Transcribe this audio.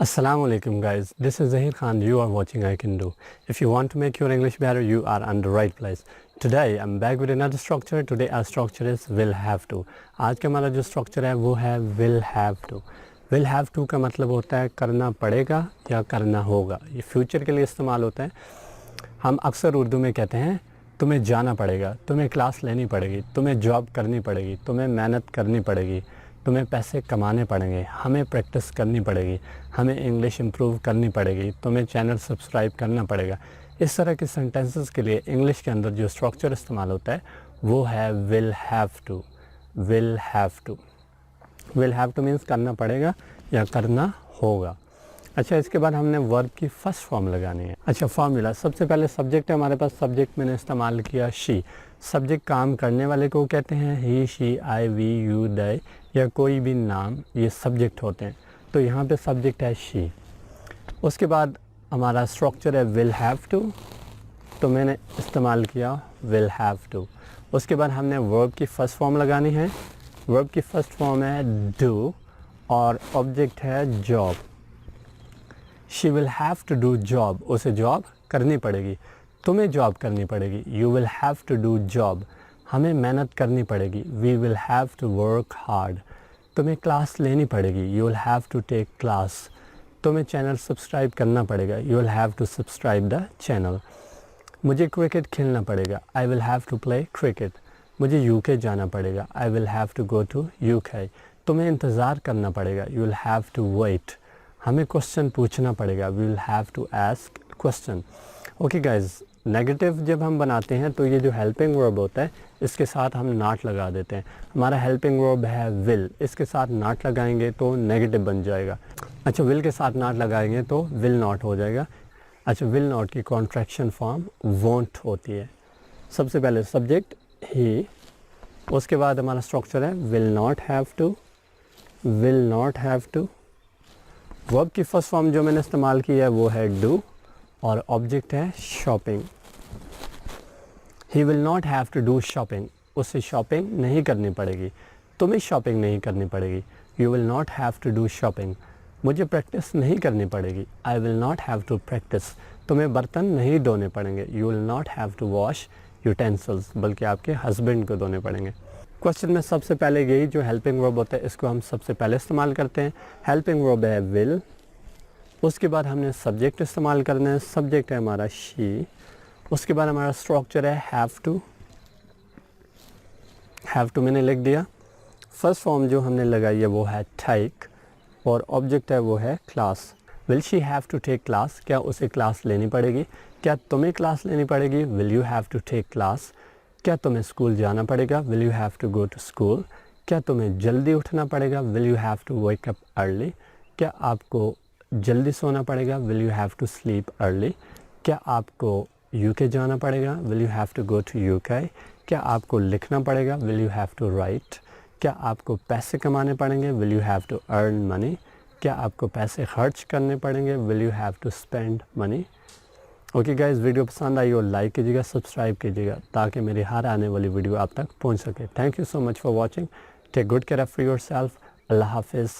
Assalamu alaikum guys, this is Zaheer Khan, you are watching I Can Do. If you want to make your English better, you are on the right place. Today I'm back with another structure. Today our structure is will have to. आज का हमारा जो structure है वो है will have to. Will have to का मतलब होता है करना पड़ेगा या करना होगा. ये फ्यूचर के लिए इस्तेमाल होता है. हम अक्सर उर्दू में कहते हैं तुम्हें जाना पड़ेगा, तुम्हें क्लास लेनी पड़ेगी, तुम्हें जॉब करनी पड़ेगी, तुम्हें मेहनत करनी पड़ेगी, तुम्हें पैसे कमाने पड़ेंगे, हमें प्रैक्टिस करनी पड़ेगी, हमें इंग्लिश इम्प्रूव करनी पड़ेगी, तुम्हें चैनल सब्सक्राइब करना पड़ेगा. इस तरह के सेंटेंसेस के लिए इंग्लिश के अंदर जो स्ट्रक्चर इस्तेमाल होता है वो है will have to. Will have to. Will have to means करना पड़ेगा या करना होगा. अच्छा, इसके बाद हमने वर्ब की फर्स्ट फॉर्म लगानी है. अच्छा, फॉर्मूला. सबसे पहले सब्जेक्ट है हमारे पास. सब्जेक्ट मैंने इस्तेमाल किया शी. सब्जेक्ट काम करने वाले को कहते हैं ही, शी, आई, वी, यू, दे या कोई भी नाम, ये सब्जेक्ट होते हैं. तो यहाँ पे सब्जेक्ट है शी. उसके बाद हमारा स्ट्रक्चर है विल हैव टू, तो मैंने इस्तेमाल किया विल हैव टू. उसके बाद हमने वर्ब की फ़र्स्ट फॉर्म लगानी है. वर्ब की फ़र्स्ट फॉर्म है डू और ऑब्जेक्ट है job. She will have to do job, उसे जॉब करनी पड़ेगी. तुम्हें जॉब करनी पड़ेगी. You will have to do job, हमें मेहनत करनी पड़ेगी. We will have to work hard, तुम्हें क्लास लेनी पड़ेगी. You will have to take class, तुम्हें चैनल सब्सक्राइब करना पड़ेगा. You will have to subscribe the channel. मुझे क्रिकेट खेलना पड़ेगा. I will have to play cricket. मुझे यूके जाना पड़ेगा. I will have to go to UK. तुम्हें इंतज़ार करना पड़ेगा. You will have to wait, हमें क्वेश्चन पूछना पड़ेगा. We will have to ask question. Okay guys, negative जब हम बनाते हैं तो ये जो हेल्पिंग वर्ब होता है इसके साथ हम नॉट लगा देते हैं. हमारा हेल्पिंग वर्ब है विल, इसके साथ नॉट लगाएंगे तो नेगेटिव बन जाएगा. अच्छा, विल के साथ नॉट लगाएंगे तो विल नॉट हो जाएगा. अच्छा, विल नॉट की कॉन्ट्रैक्शन फॉर्म वोंट होती है. सबसे पहले सब्जेक्ट ही, उसके बाद हमारा स्ट्रक्चर है will not have to. Will not have to. Verb की फर्स्ट फॉर्म जो मैंने इस्तेमाल की है वो है डू और ऑब्जेक्ट है shopping. He will not have to do shopping, उससे शॉपिंग नहीं करनी पड़ेगी. तुम्हें शॉपिंग नहीं करनी पड़ेगी. You will not have to do shopping, मुझे प्रैक्टिस नहीं करनी पड़ेगी. I will not have to practice, तुम्हें बर्तन नहीं धोने पड़ेंगे. You will not have to wash utensils, बल्कि आपके हस्बैंड को धोने पड़ेंगे. क्वेश्चन में सबसे पहले यही जो हेल्पिंग वर्ब होता है इसको हम सबसे पहले इस्तेमाल करते हैं. हेल्पिंग वर्ब है विल. उसके बाद हमने सब्जेक्ट इस्तेमाल करना है. सब्जेक्ट है हमारा शी. उसके बाद हमारा स्ट्रक्चर है हैव टू. हैव टू मैंने लिख दिया. फर्स्ट फॉर्म जो हमने लगाई है वो है टेक और ऑब्जेक्ट है वो है class. Will she have to take class, क्या उसे क्लास लेनी पड़ेगी. क्या तुम्हें क्लास लेनी पड़ेगी. Will you have to take class. क्या तुम्हें स्कूल जाना पड़ेगा. Will you have to go to school. क्या तुम्हें जल्दी उठना पड़ेगा. Will you have to wake up early. क्या आपको जल्दी सोना पड़ेगा. Will you have to sleep early. क्या आपको यूके जाना पड़ेगा. Will you have to go to UK. क्या आपको लिखना पड़ेगा. Will you have to write. क्या आपको पैसे कमाने पड़ेंगे. Will you have to earn money. क्या आपको पैसे खर्च करने पड़ेंगे. Will you have to spend money. Okay guys, video पसंद आई हो लाइक कीजिएगा, सब्सक्राइब कीजिएगा ताकि मेरी हर आने वाली वीडियो आप तक पहुंच सके. Thank you so much for watching. Take good care of yourself. अल्लाह हाफिज़.